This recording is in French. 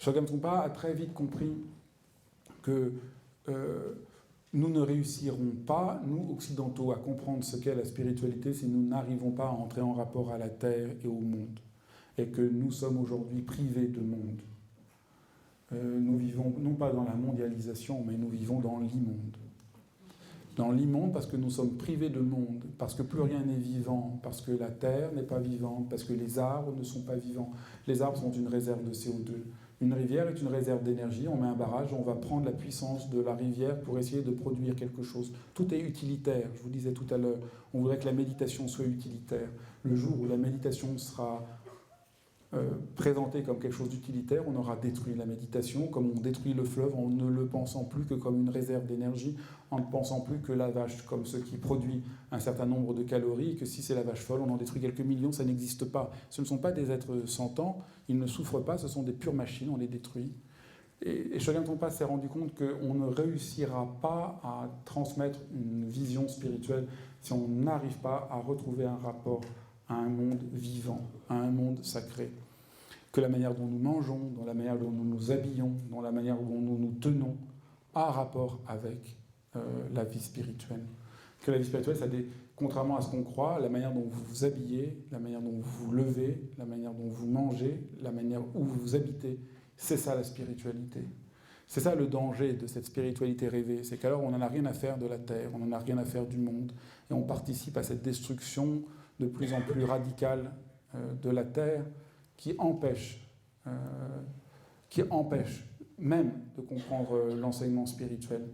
Shogam Trungpa a très vite compris que nous ne réussirons pas, nous occidentaux, à comprendre ce qu'est la spiritualité si nous n'arrivons pas à entrer en rapport à la terre et au monde. Et que nous sommes aujourd'hui privés de monde. Nous vivons non pas dans la mondialisation, mais nous vivons dans l'immonde. Dans l'immonde parce que nous sommes privés de monde, parce que plus rien n'est vivant, parce que la terre n'est pas vivante, parce que les arbres ne sont pas vivants. Les arbres sont une réserve de CO2. Une rivière est une réserve d'énergie, on met un barrage, on va prendre la puissance de la rivière pour essayer de produire quelque chose. Tout est utilitaire, je vous disais tout à l'heure, on voudrait que la méditation soit utilitaire. Le jour où la méditation sera présentée comme quelque chose d'utilitaire, on aura détruit la méditation, comme on détruit le fleuve en ne le pensant plus que comme une réserve d'énergie, en ne pensant plus que la vache comme ce qui produit un certain nombre de calories, et que si c'est la vache folle, on en détruit quelques millions, ça n'existe pas. Ce ne sont pas des êtres sentants, ils ne souffrent pas, ce sont des pures machines, on les détruit. Et Shogam Trungpa s'est rendu compte qu'on ne réussira pas à transmettre une vision spirituelle si on n'arrive pas à retrouver un rapport à un monde vivant, à un monde sacré. Que la manière dont nous mangeons, dans la manière dont nous nous habillons, dans la manière dont nous nous tenons, a rapport avec la vie spirituelle. Que la vie spirituelle, contrairement à ce qu'on croit, la manière dont vous vous habillez, la manière dont vous vous levez, la manière dont vous mangez, la manière où vous habitez, c'est ça la spiritualité. C'est ça le danger de cette spiritualité rêvée, c'est qu'alors on n'en a rien à faire de la terre, on n'en a rien à faire du monde, et on participe à cette destruction de plus en plus radicale de la terre qui empêche même de comprendre l'enseignement spirituel.